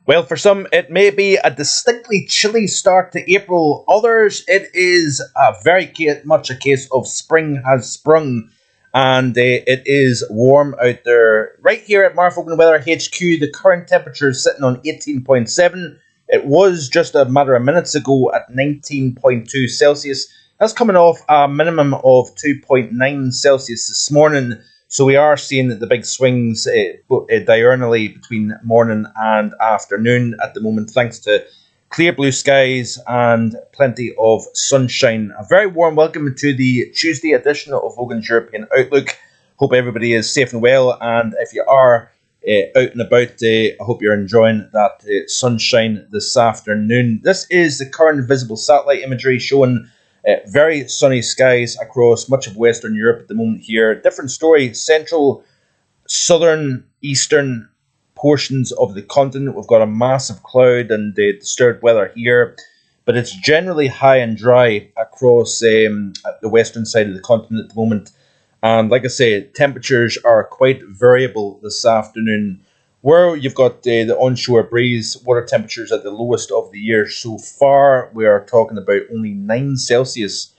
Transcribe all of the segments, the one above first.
Well, for some, it may be a distinctly chilly start to April. Others, it is much a case of spring has sprung, and it is warm out there. Right here at Marfogan Weather HQ, the current temperature is sitting on 18.7. It was just a matter of minutes ago at 19.2 Celsius. That's coming off a minimum of 2.9 Celsius this morning. So we are seeing the big swings diurnally between morning and afternoon at the moment, thanks to clear blue skies and plenty of sunshine. A very warm welcome to the Tuesday edition of Hogan's European Outlook. Hope everybody is safe and well, and if you are out and about, I hope you're enjoying that sunshine this afternoon. This is the current visible satellite imagery showing very sunny skies across much of Western Europe at the moment here. Different story, central, southern, eastern portions of the continent. We've got a massive cloud and disturbed weather here, but it's generally high and dry across at the western side of the continent at the moment. And like I say, temperatures are quite variable this afternoon. Where you've got the onshore breeze, water temperatures at the lowest of the year so far. We are talking about only 9 Celsius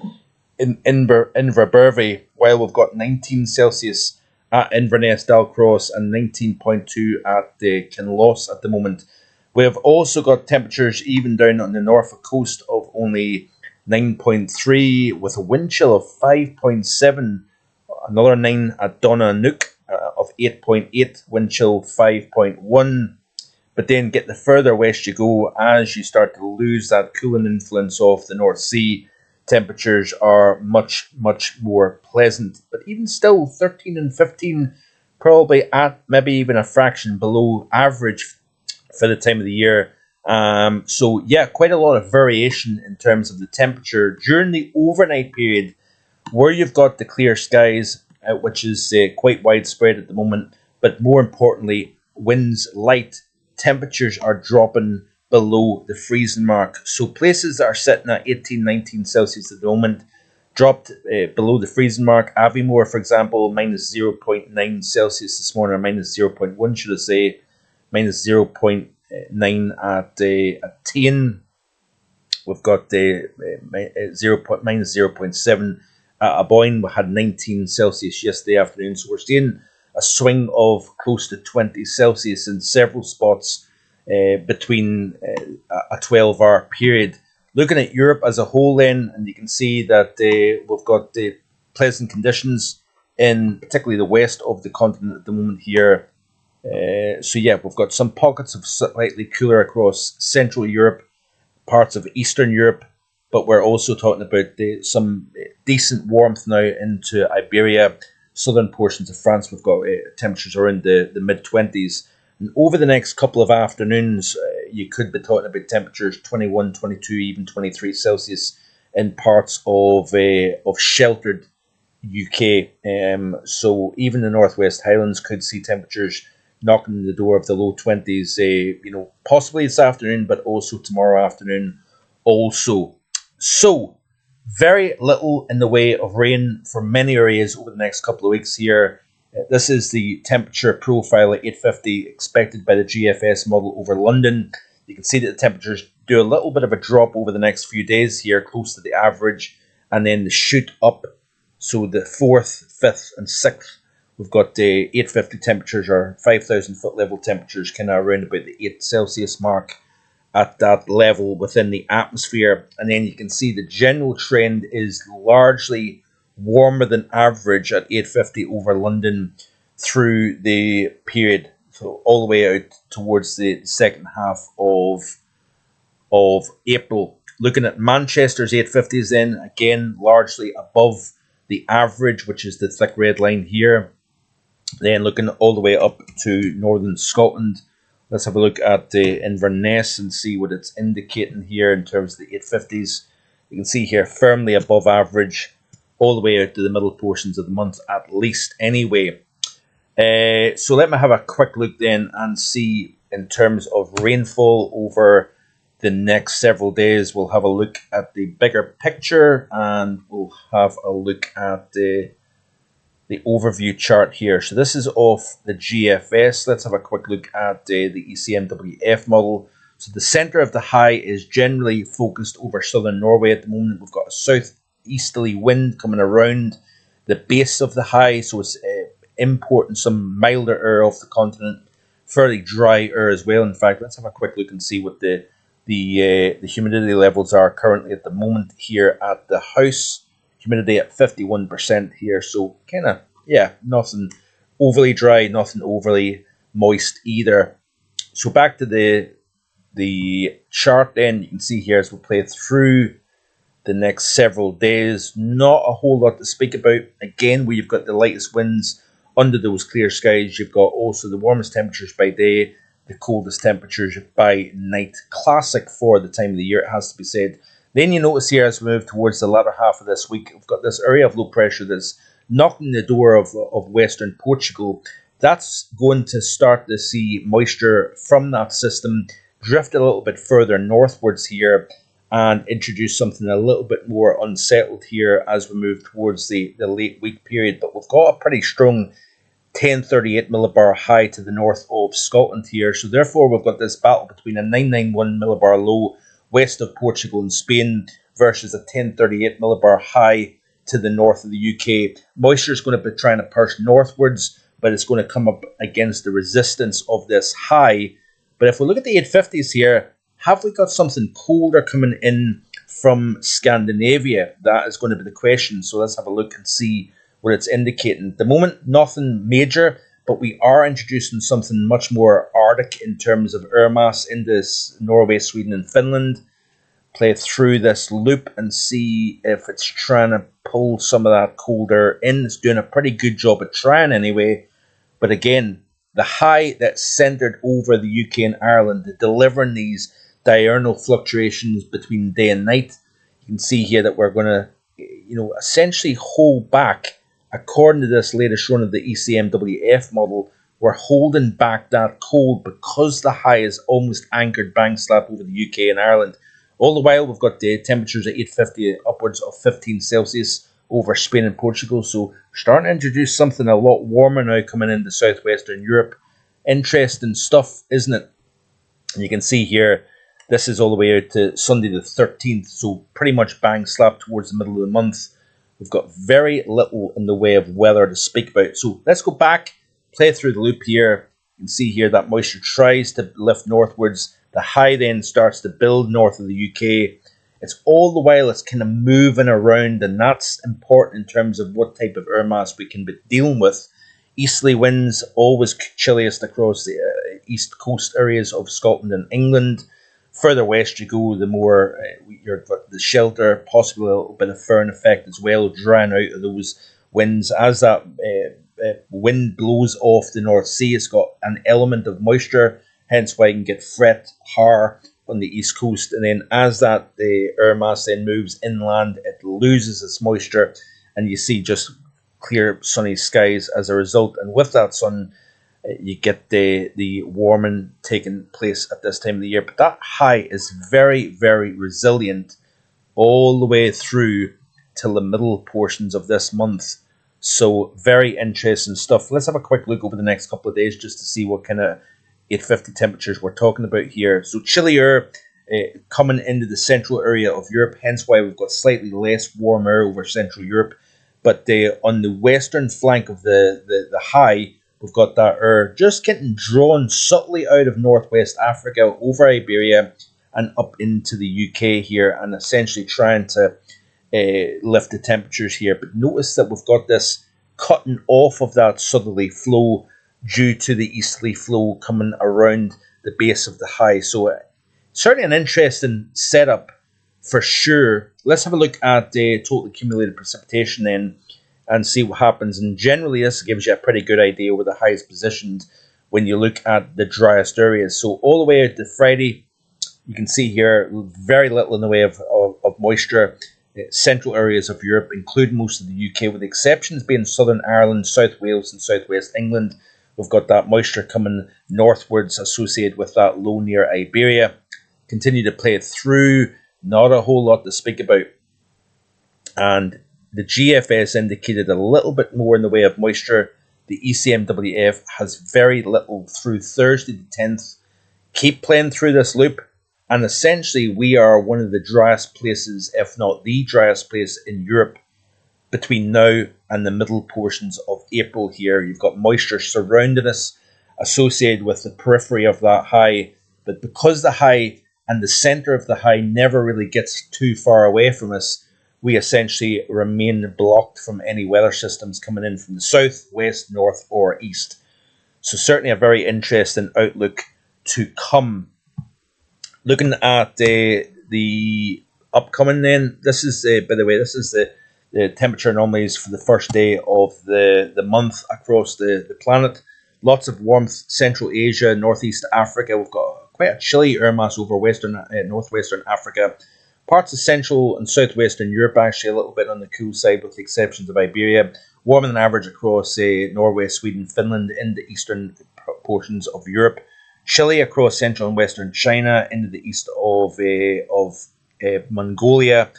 in Inverbervie, while we've got 19 Celsius at Inverness, Dalcross, and 19.2 at Kinloss at the moment. We have also got temperatures even down on the Norfolk coast of only 9.3, with a wind chill of 5.7. Another 9 at Donnanook of 8.8, wind chill 5.1. But then get the further west you go, as you start to lose that cooling influence of the North Sea, temperatures are much, much more pleasant. But even still, 13 and 15, probably at maybe even a fraction below average for the time of the year. So yeah, quite a lot of variation in terms of the temperature during the overnight period, where you've got the clear skies, which is quite widespread at the moment, but more importantly, winds light, temperatures are dropping below the freezing mark. So places that are sitting at 18, 19 Celsius at the moment dropped below the freezing mark. Aviemore, for example, minus 0.9 Celsius this morning, or minus 0.1, should I say, minus 0.9 at Tain. We've got minus 0.7 Aboyne. We had 19 Celsius yesterday afternoon, so we're seeing a swing of close to 20 Celsius in several spots between a 12-hour period. Looking at Europe as a whole then, and you can see that we've got pleasant conditions in particularly the west of the continent at the moment here. So yeah, we've got some pockets of slightly cooler across Central Europe, parts of Eastern Europe, but we're also talking about some decent warmth now into Iberia, southern portions of France. We've got temperatures around the mid-20s. And over the next couple of afternoons, you could be talking about temperatures 21, 22, even 23 Celsius in parts of sheltered UK. So even the Northwest Highlands could see temperatures knocking on the door of the low 20s, possibly this afternoon, but also tomorrow afternoon also. So, very little in the way of rain for many areas over the next couple of weeks here. This is the temperature profile at 8:50 expected by the GFS model over London. You can see that the temperatures do a little bit of a drop over the next few days here, close to the average, and then they shoot up. So the 4th, 5th, and 6th, we've got the 8:50 temperatures, or 5,000 foot level temperatures, kind of around about the 8 Celsius mark at that level within the atmosphere. And then you can see the general trend is largely warmer than average at 8:50 over London through the period, so all the way out towards the second half of April. Looking at Manchester's 8:50s then, again, largely above the average, which is the thick red line here. Then looking all the way up to northern Scotland, let's have a look at Inverness and see what it's indicating here in terms of the 8:50s. You can see here firmly above average all the way out to the middle portions of the month, at least anyway. So let me have a quick look then and see in terms of rainfall over the next several days. We'll have a look at the bigger picture, and we'll have a look at the overview chart here. So this is off the GFS. Let's have a quick look at the ECMWF model. So the center of the high is generally focused over southern Norway at the moment. We've got a southeasterly wind coming around the base of the high, so it's importing some milder air off the continent, fairly dry air as well. In fact, let's have a quick look and see what the humidity levels are currently at the moment here at the house. Humidity at 51% here, so kind of, yeah, nothing overly dry, nothing overly moist either. So back to the chart then, you can see here as we play through the next several days, not a whole lot to speak about. Again, where you've got the lightest winds under those clear skies, you've got also the warmest temperatures by day, the coldest temperatures by night. Classic for the time of the year, it has to be said. Then you notice here as we move towards the latter half of this week, we've got this area of low pressure that's knocking the door of western Portugal. That's going to start to see moisture from that system drift a little bit further northwards here and introduce something a little bit more unsettled here as we move towards the late week period. But we've got a pretty strong 1038 millibar high to the north of Scotland here. So therefore we've got this battle between a 991 millibar low west of Portugal and Spain versus a 1038 millibar high to the north of the UK. Moisture is going to be trying to push northwards, but it's going to come up against the resistance of this high. But if we look at the 850s here, have we got something colder coming in from Scandinavia? That is going to be the question. So let's have a look and see what it's indicating. At the moment, nothing major, but we are introducing something much more Arctic in terms of air mass into Norway, Sweden, and Finland. Play through this loop and see if it's trying to pull some of that colder in. It's doing a pretty good job at trying anyway. But again, the high that's centered over the UK and Ireland, delivering these diurnal fluctuations between day and night. You can see here that we're going to, essentially hold back. According to this latest run of the ECMWF model, we're holding back that cold because the high is almost anchored bang slap over the UK and Ireland. All the while, we've got the temperatures at 850 upwards of 15 Celsius over Spain and Portugal. So starting to introduce something a lot warmer now coming into southwestern Europe. Interesting stuff, isn't it? And you can see here, this is all the way out to Sunday the 13th. So pretty much bang slap towards the middle of the month. We've got very little in the way of weather to speak about. So let's go back, play through the loop here. You can see here that moisture tries to lift northwards. The high then starts to build north of the UK. It's all the while it's kind of moving around, and that's important in terms of what type of air mass we can be dealing with. Easterly winds always chilliest across the east coast areas of Scotland and England. Further west you go, the more the shelter, possibly a little bit of firn effect as well, drying out of those winds. As that wind blows off the North Sea, it's got an element of moisture, hence why you can get fret, har on the east coast. And then as that air mass then moves inland, it loses its moisture, and you see just clear sunny skies as a result. And with that sun, you get the warming taking place at this time of the year. But that high is very, very resilient all the way through till the middle portions of this month. So very interesting stuff. Let's have a quick look over the next couple of days just to see what kind of 850 temperatures we're talking about here. So chillier coming into the central area of Europe, hence why we've got slightly less warm air over Central Europe. But on the western flank of the high, we've got that air just getting drawn subtly out of northwest Africa, over Iberia, and up into the UK here, and essentially trying to lift the temperatures here. But notice that we've got this cutting off of that southerly flow due to the easterly flow coming around the base of the high. So certainly an interesting setup for sure. Let's have a look at the total accumulated precipitation then and see what happens. And generally this gives you a pretty good idea where the high is positioned when you look at the driest areas. So all the way out to Friday, you can see here very little in the way of moisture. Central areas of Europe, including most of the UK, with the exceptions being Southern Ireland, South Wales and South West England. We've got that moisture coming northwards associated with that low near Iberia. Continue to play it through. Not a whole lot to speak about. And The GFS indicated a little bit more in the way of moisture. The ECMWF has very little through Thursday the 10th. Keep playing through this loop, and essentially we are one of the driest places, if not the driest place in Europe between now and the middle portions of April here. You've got moisture surrounding us, associated with the periphery of that high, but because the high and the center of the high never really gets too far away from us, we essentially remain blocked from any weather systems coming in from the south, west, north, or east. So certainly a very interesting outlook to come. Looking at the upcoming then, this is, by the way, this is the temperature anomalies for the first day of the month across the planet. Lots of warmth, Central Asia, Northeast Africa. We've got quite a chilly air mass over northwestern Africa. Parts of Central and Southwestern Europe actually a little bit on the cool side with the exceptions of Iberia. Warmer than average across Norway, Sweden, Finland, in the eastern portions of Europe. Chilly across Central and Western China, into the east of Mongolia.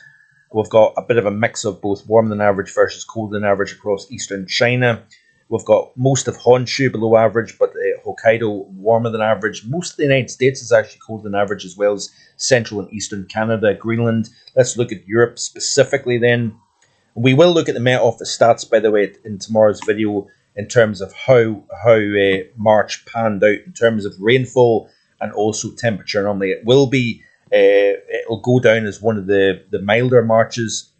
We've got a bit of a mix of both warmer than average versus colder than average across eastern China. We've got most of Honshu below average, but Hokkaido warmer than average. Most of the United States is actually colder than average, as well as central and eastern Canada, Greenland. Let's look at Europe specifically then. We will look at the Met Office stats, by the way, in tomorrow's video in terms of how March panned out in terms of rainfall and also temperature anomaly. It will be, it'll go down as one of the milder Marches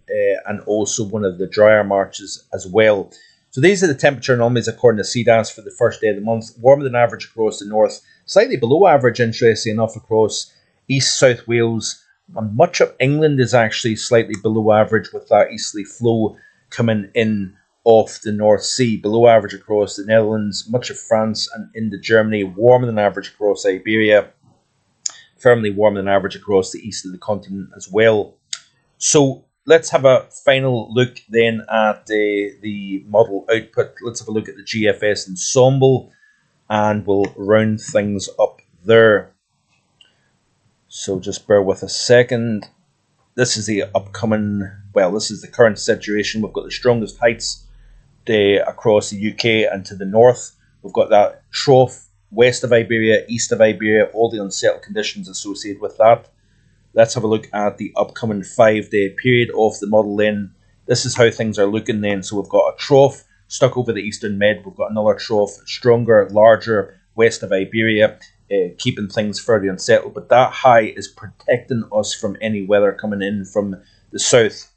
and also one of the drier Marches as well. So these are the temperature anomalies according to CDAS for the first day of the month. Warmer than average across the north, slightly below average, interestingly enough, across East South Wales. And much of England is actually slightly below average with that easterly flow coming in off the North Sea. Below average across the Netherlands, much of France and into Germany. Warmer than average across Iberia. Firmly warmer than average across the east of the continent as well. So let's have a final look then at the model output. Let's have a look at the GFS ensemble and we'll round things up there. So just bear with a second. This is the upcoming, well, this is the current situation. We've got the strongest heights across the UK and to the north. We've got that trough west of Iberia, east of Iberia, all the unsettled conditions associated with that. Let's have a look at the upcoming 5-day period of the model then. This is how things are looking then. So we've got a trough stuck over the eastern med. We've got another trough, stronger, larger, west of Iberia, keeping things fairly unsettled. But that high is protecting us from any weather coming in from the south.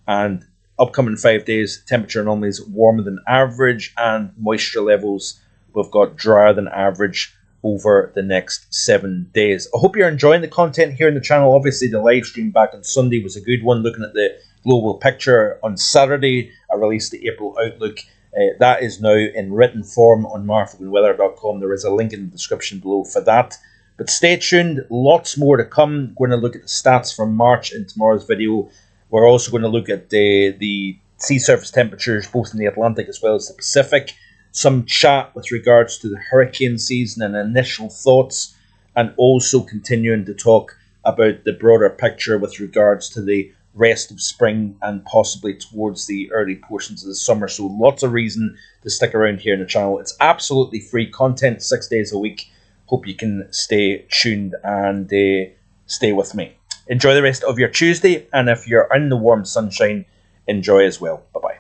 And upcoming 5 days, temperature anomalies warmer than average and moisture levels we've got drier than average over the next 7 days. I hope you're enjoying the content here on the channel. Obviously, the live stream back on Sunday was a good one, looking at the global picture. On Saturday, I released the April Outlook. That is now in written form on marfieldweather.com. There is a link in the description below for that. But stay tuned, lots more to come. We're going to look at the stats from March in tomorrow's video. We're also going to look at the sea surface temperatures, both in the Atlantic as well as the Pacific. Some chat with regards to the hurricane season and initial thoughts, and also continuing to talk about the broader picture with regards to the rest of spring and possibly towards the early portions of the summer. So lots of reason to stick around here in the channel. It's absolutely free content, 6 days a week. Hope you can stay tuned and stay with me. Enjoy the rest of your Tuesday, and if you're in the warm sunshine, enjoy as well. Bye-bye.